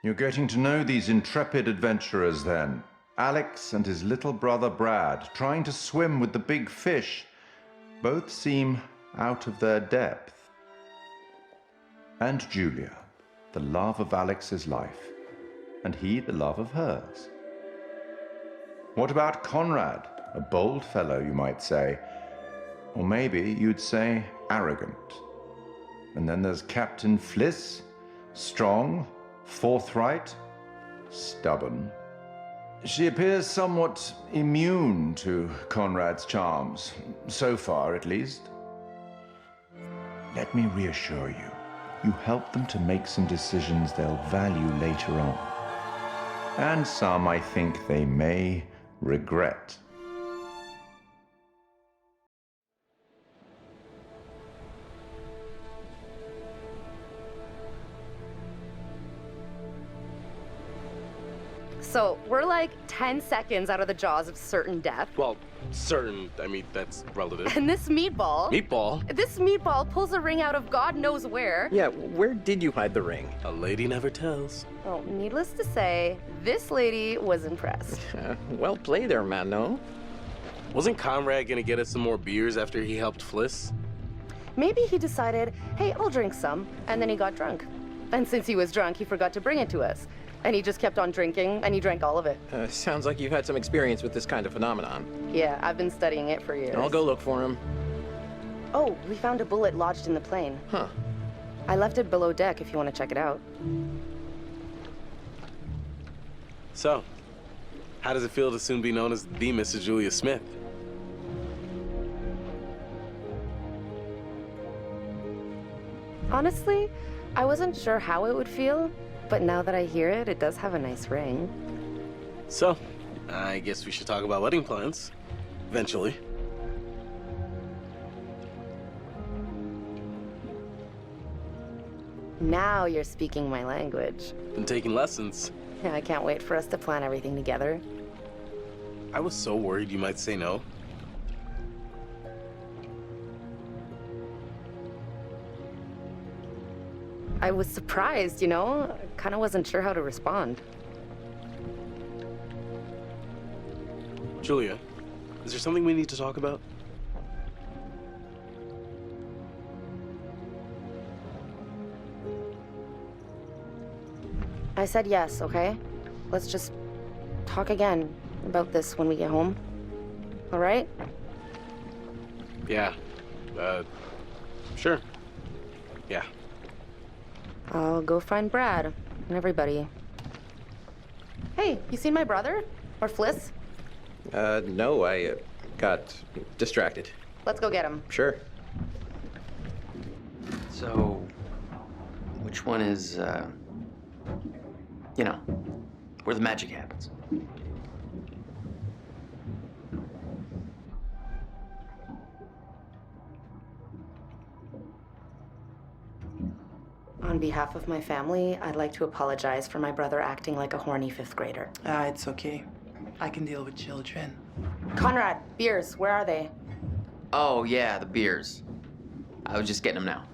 You're getting to know these intrepid adventurers then. Alex and his little brother Brad, trying to swim with the big fish. Both seem out of their depth. And Julia, the love of Alex's life, and he the love of hers. What about Conrad, a bold fellow, you might say, or maybe you'd say arrogant. And then there's Captain Fliss, strong, forthright, stubborn. She appears somewhat immune to Conrad's charms, so far at least. Let me reassure you, you help them to make some decisions they'll value later on. And some I think they may regret. So, we're like 10 seconds out of the jaws of certain death. Well, certain, I mean, that's relative. And this meatball... Meatball? This meatball pulls a ring out of God knows where. Yeah, where did you hide the ring? A lady never tells. Oh, needless to say, this lady was impressed. Well played there, Mano. Wasn't Conrad gonna get us some more beers after he helped Fliss? Maybe he decided, hey, I'll drink some, and then he got drunk. And since he was drunk, he forgot to bring it to us. And he just kept on drinking, and he drank all of it. Sounds like you've had some experience with this kind of phenomenon. Yeah, I've been studying it for years. I'll go look for him. Oh, we found a bullet lodged in the plane. Huh. I left it below deck if you want to check it out. So, how does it feel to soon be known as the Mrs. Julia Smith? Honestly, I wasn't sure how it would feel, but now that I hear it, it does have a nice ring. So, I guess we should talk about wedding plans. Eventually. Now you're speaking my language. Been taking lessons. Yeah, I can't wait for us to plan everything together. I was so worried you might say no. I was surprised, you know? I kind of wasn't sure how to respond. Julia, is there something we need to talk about? I said yes, okay? Let's just talk again about this when we get home. All right? Yeah. Sure. Yeah. I'll go find Brad and everybody. Hey, you seen my brother? Or Fliss? No, I got distracted. Let's go get him. Sure. So, which one is, you know, where the magic happens? On behalf of my family, I'd like to apologize for my brother acting like a horny fifth grader. It's okay. I can deal with children. Conrad, beers, where are they? Oh, yeah, the beers. I was just getting them now.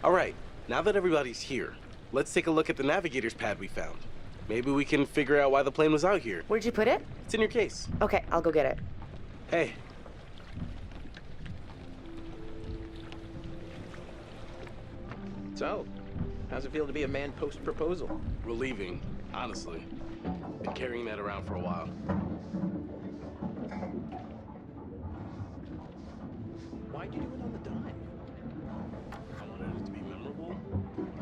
All right, now that everybody's here, let's take a look at the navigator's pad we found. Maybe we can figure out why the plane was out here. Where'd you put it? It's in your case. Okay, I'll go get it. Hey. So, how's it feel to be a man post-proposal? Relieving, honestly. Been carrying that around for a while. Why'd you do it on the dime? I wanted it to be memorable.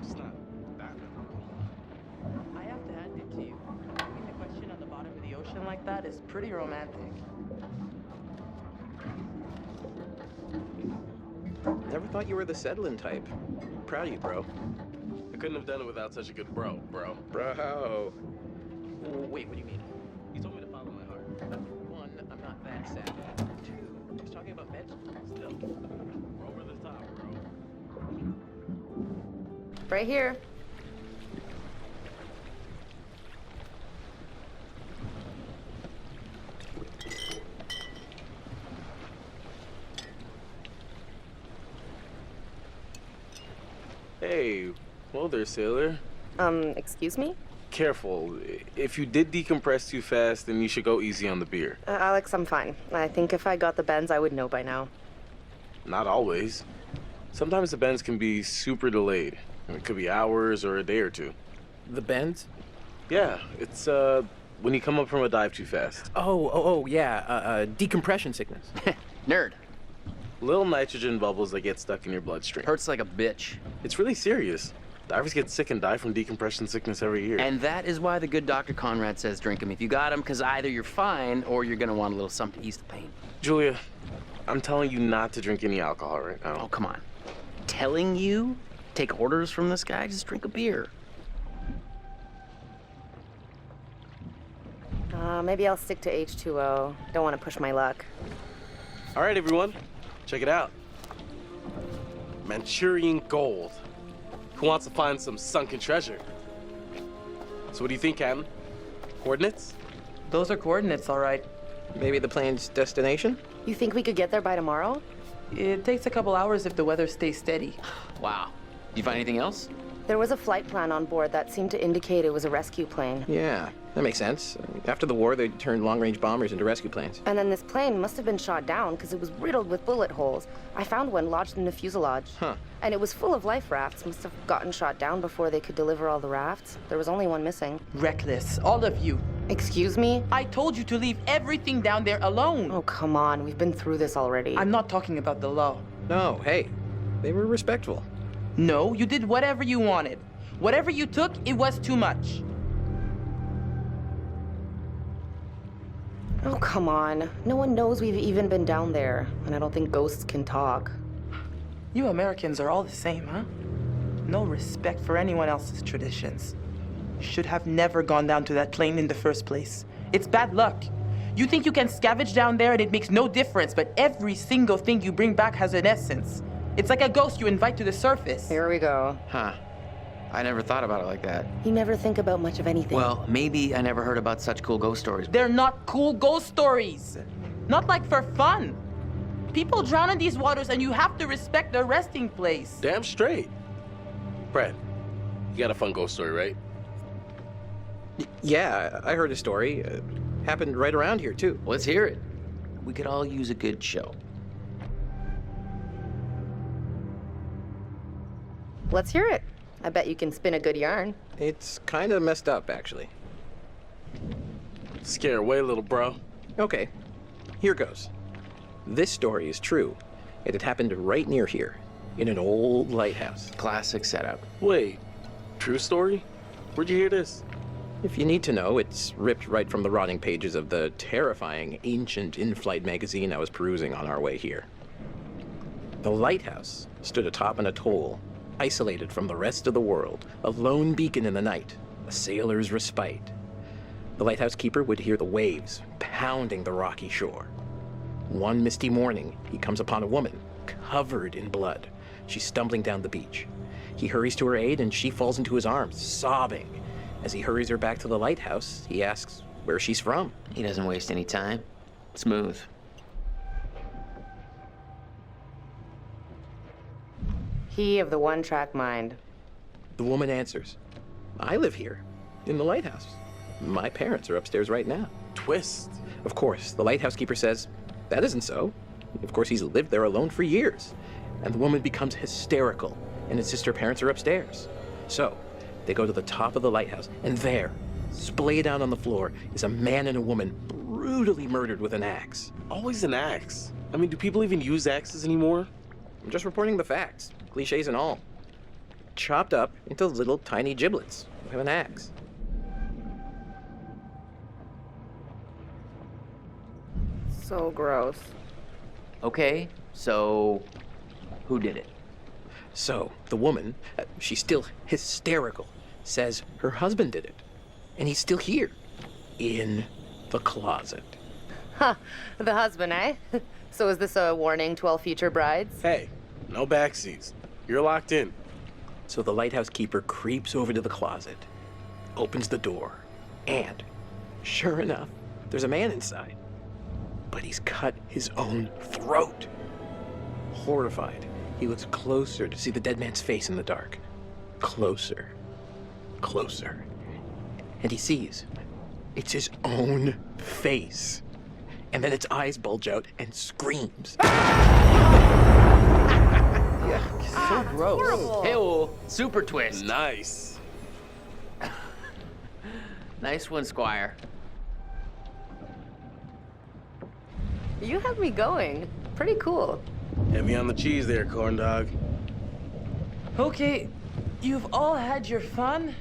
It's not that memorable. I have to hand it to you. Asking the question on the bottom of the ocean like that is pretty romantic. Never thought you were the settling type. Proud of you, bro. I couldn't have done it without such a good bro. Bro. Wait, what do you mean? You told me to follow my heart. One, I'm not that sad. Two, I was talking about med school. Still, we're over the top, bro. Right here. Hey, whoa there, sailor. Excuse me? Careful. If you did decompress too fast, then you should go easy on the beer. Alex, I'm fine. I think if I got the bends, I would know by now. Not always. Sometimes the bends can be super delayed. It could be hours or a day or two. The bends? Yeah, it's when you come up from a dive too fast. Oh, yeah. Decompression sickness. Nerd. Little nitrogen bubbles that get stuck in your bloodstream. Hurts like a bitch. It's really serious. Divers get sick and die from decompression sickness every year. And that is why the good Dr. Conrad says drink them if you got them, because either you're fine or you're going to want a little something to ease the pain. Julia, I'm telling you not to drink any alcohol right now. Oh, come on. Telling you? Take orders from this guy? Just drink a beer. Maybe I'll stick to H2O. Don't want to push my luck. All right, everyone, check it out. Manchurian gold. Who wants to find some sunken treasure? So what do you think, Captain? Coordinates? Those are coordinates, all right. Maybe the plane's destination? You think we could get there by tomorrow? It takes a couple hours if the weather stays steady. Wow. You find anything else? There was a flight plan on board that seemed to indicate it was a rescue plane. Yeah, that makes sense. After the war, they turned long-range bombers into rescue planes. And then this plane must have been shot down because it was riddled with bullet holes. I found one lodged in the fuselage. Huh. And it was full of life rafts. Must have gotten shot down before they could deliver all the rafts. There was only one missing. Reckless, all of you. Excuse me? I told you to leave everything down there alone. Oh, come on. We've been through this already. I'm not talking about the law. No, hey, they were respectful. No, you did whatever you wanted. Whatever you took, it was too much. Oh, come on. No one knows we've even been down there. And I don't think ghosts can talk. You Americans are all the same, huh? No respect for anyone else's traditions. You should have never gone down to that plane in the first place. It's bad luck. You think you can scavenge down there and it makes no difference, but every single thing you bring back has an essence. It's like a ghost you invite to the surface. Here we go. Huh. I never thought about it like that. You never think about much of anything. Well, maybe I never heard about such cool ghost stories. They're not cool ghost stories. Not like for fun. People drown in these waters and you have to respect their resting place. Damn straight. Brad, you got a fun ghost story, right? Yeah, I heard a story. Happened right around here, too. Let's hear it. We could all use a good show. Let's hear it. I bet you can spin a good yarn. It's kind of messed up, actually. Scare away, little bro. Okay, here goes. This story is true. It had happened right near here, in an old lighthouse. Classic setup. Wait, true story? Where'd you hear this? If you need to know, it's ripped right from the rotting pages of the terrifying, ancient in-flight magazine I was perusing on our way here. The lighthouse stood atop an atoll, isolated from the rest of the world, a lone beacon in the night, a sailor's respite. The lighthouse keeper would hear the waves pounding the rocky shore. One misty morning, he comes upon a woman, covered in blood. She's stumbling down the beach. He hurries to her aid, and she falls into his arms, sobbing. As he hurries her back to the lighthouse, he asks where she's from. He doesn't waste any time. Smooth. He of the one-track mind. The woman answers, I live here, in the lighthouse. My parents are upstairs right now. Twist. Of course, the lighthouse keeper says, that isn't so. Of course, he's lived there alone for years. And the woman becomes hysterical and insists her parents are upstairs. So, they go to the top of the lighthouse, and there, splayed out on the floor, is a man and a woman brutally murdered with an axe. Always an axe. I mean, do people even use axes anymore? I'm just reporting the facts, cliches and all. Chopped up into little tiny giblets with an axe. So gross. Okay, so who did it? So, the woman, she's still hysterical, says her husband did it. And he's still here, in the closet. Huh. The husband, eh? So is this a warning to all future brides? Hey, no backseats. You're locked in. So the lighthouse keeper creeps over to the closet, opens the door, and sure enough, there's a man inside. But he's cut his own throat. Horrified, he looks closer to see the dead man's face in the dark. Closer, closer. And he sees it's his own face. And then its eyes bulge out and screams. So gross. Horrible. Hey, super twist. Nice. Nice one, Squire. You have me going. Pretty cool. Heavy on the cheese there, corn dog. Okay, you've all had your fun.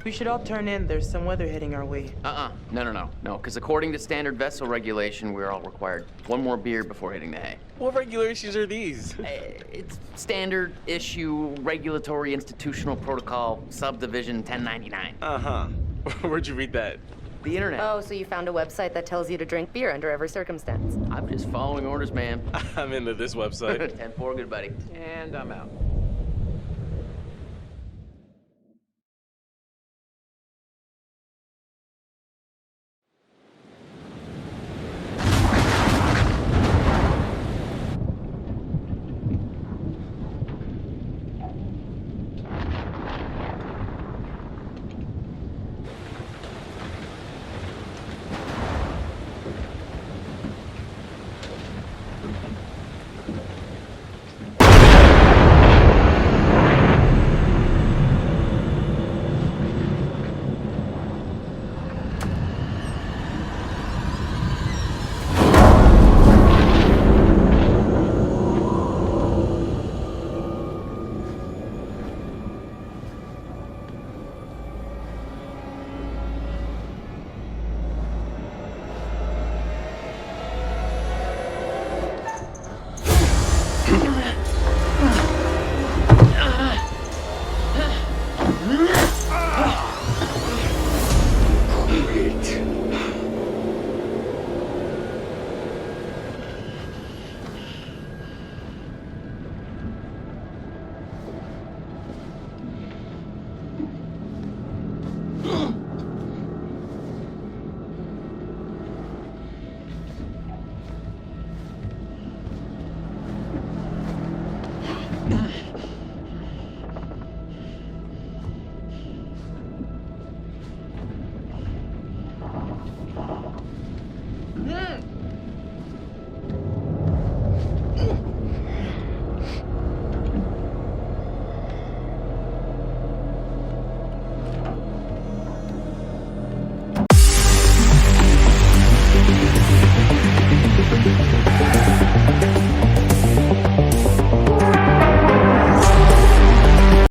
We should all turn in. There's some weather heading our way. No, because according to standard vessel regulation, we're all required one more beer before hitting the hay. What regulations are these? It's standard issue regulatory institutional protocol subdivision 1099. Uh-huh. Where'd you read that? The internet. Oh, so you found a website that tells you to drink beer under every circumstance. I'm just following orders, man. I'm into this website. 10-4, good buddy. And I'm out.